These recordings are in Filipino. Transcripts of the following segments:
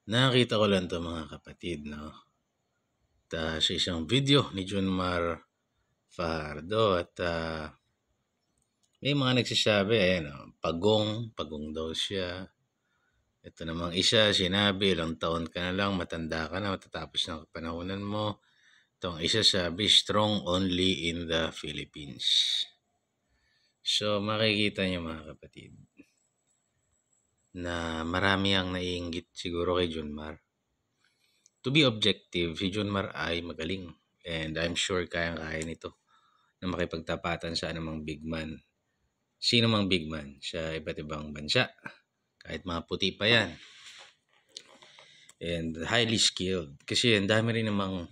Nakita ko lang 'to mga kapatid 'no, sa isang video ni Junmar Fajardo at, may mga nagsasabi ayan pagong daw siya. Ito namang isa sinabi ilang taon ka na lang, matanda ka na, matatapos na ang kapanahunan mo. Itong isa sabi, strong only in the Philippines. So makikita niyo mga kapatid na marami ang naiinggit siguro kay Junmar. To be objective, si Junmar ay magaling and I'm sure kayang-kaya nito na makipagtapatan sa anumang big man. Sino mang big man sa iba't ibang bansa, kahit mga puti pa yan. And highly skilled. Kasi ang dami rin namang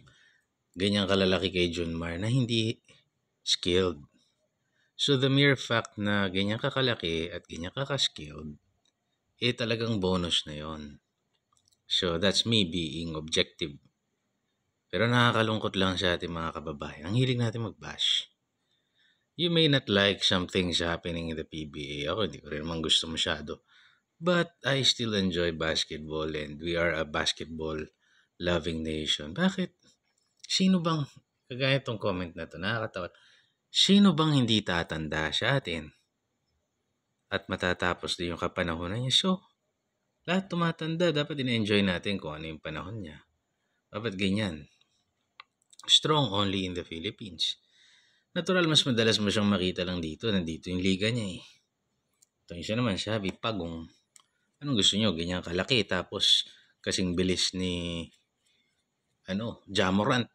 ganyang kalalaki kay Junmar na hindi skilled. So the mere fact na ganyan kakalaki at ganyan kaka-skilled, talagang bonus na yon. So that's me being objective. Pero nakakalungkot lang sa ating mga kababayan. Ang hilig natin mag-bash. You may not like some things happening in the PBA. Ako, hindi ko rin naman gusto masyado. But I still enjoy basketball and we are a basketball-loving nation. Bakit? Sino bang, kagaya itong comment na to, nakakatawa. Sino bang hindi tatanda sa atin? At matatapos din yung kapanahonan niya. So, lahat tumatanda. Dapat ina-enjoy natin kung ano yung panahon niya. Dapat ganyan. Strong only in the Philippines. Natural, mas madalas mo siyang makita lang dito. Nandito yung liga niya eh. Ito isa naman sabi, pagong. Anong gusto nyo? Ganyan kalaki. Tapos, kasing bilis ni, Ja Morant.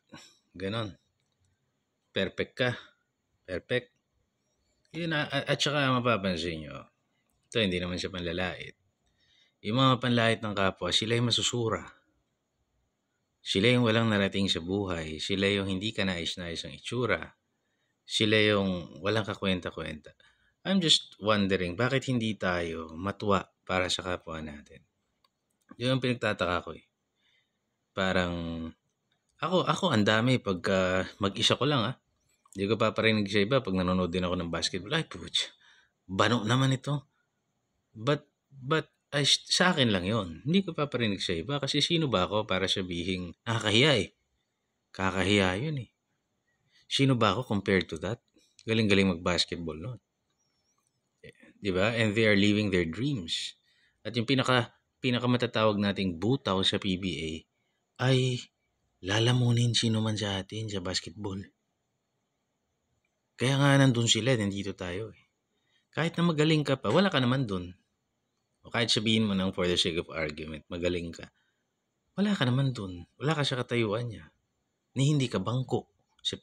Ganon. Perfect ka. Perfect. Yun, at saka mapapansin nyo, ito hindi naman siya panlalait. Yung mga panlait ng kapwa, sila yung masusura. Sila yung walang narating sa buhay. Sila yung hindi ka nais-nais ang itsura. Sila yung walang kakwenta-kwenta. I'm just wondering, bakit hindi tayo matuwa para sa kapwa natin? Yun ang pinagtataka ko eh. Parang, ako ang dami pagka mag-isa ko lang Hindi ko paparinig sa iba pag nanonood din ako ng basketball. Ay, putya, bano naman ito. But, sa akin lang yon. Hindi ko paparinig sa iba kasi sino ba ako para sabihing nakakahiya eh. Kakahiya yun eh. Sino ba ako compared to that? Galing-galing mag-basketball noon. Diba? And they are living their dreams. At yung pinakamatatawag nating butaw sa PBA ay lalamunin sino man sa atin sa basketball. Kaya nga nandun sila, nandito tayo eh. Kahit na magaling ka pa, wala ka naman dun. O kahit sabihin mo nang for the sake of argument, magaling ka. Wala ka naman dun. Wala ka sa katayuan niya. Ni hindi ka bangko.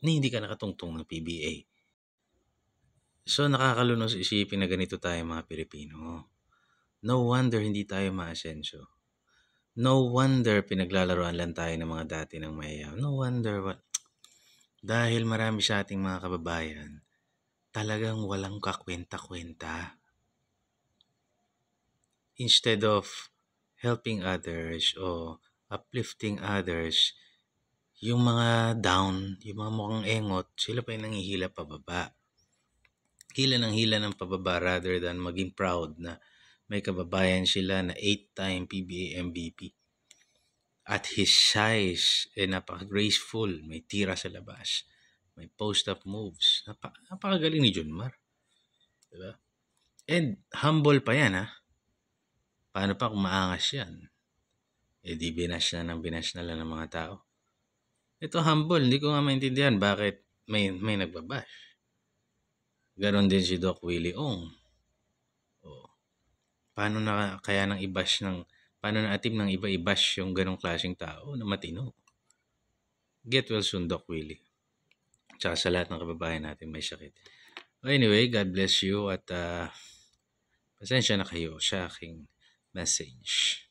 Ni hindi ka nakatungtong ng PBA. So nakakalunos isipin na ganito tayo mga Pilipino. No wonder hindi tayo maasenso. No wonder pinaglalaroan lang tayo ng mga dati ng mayayaw. No wonder what. Dahil marami sa ating mga kababayan, talagang walang kakwenta-kwenta. Instead of helping others o uplifting others, yung mga down, yung mga mukhang engot, sila pa yung nangihila pababa. Hila ng pababa rather than maging proud na may kababayan sila na 8-time PBA MVP. At his size, napaka-graceful, may tira sa labas, may post-up moves. Napakagaling ni Junmar. Diba? And humble pa yan Paano pa kung maangas yan? Di binash na lang ng mga tao. Ito humble, hindi ko nga maintindihan bakit may nagbabash. Ganon din si Doc Willie Ong. Paano na kaya paano na atim ng iba i-bash yung ganong klaseng tao na matino? Get well soon, Doc Willie. Tsaka sa lahat ng kababayan natin may sakit. Anyway, God bless you at pasensya na kayo sa aking message.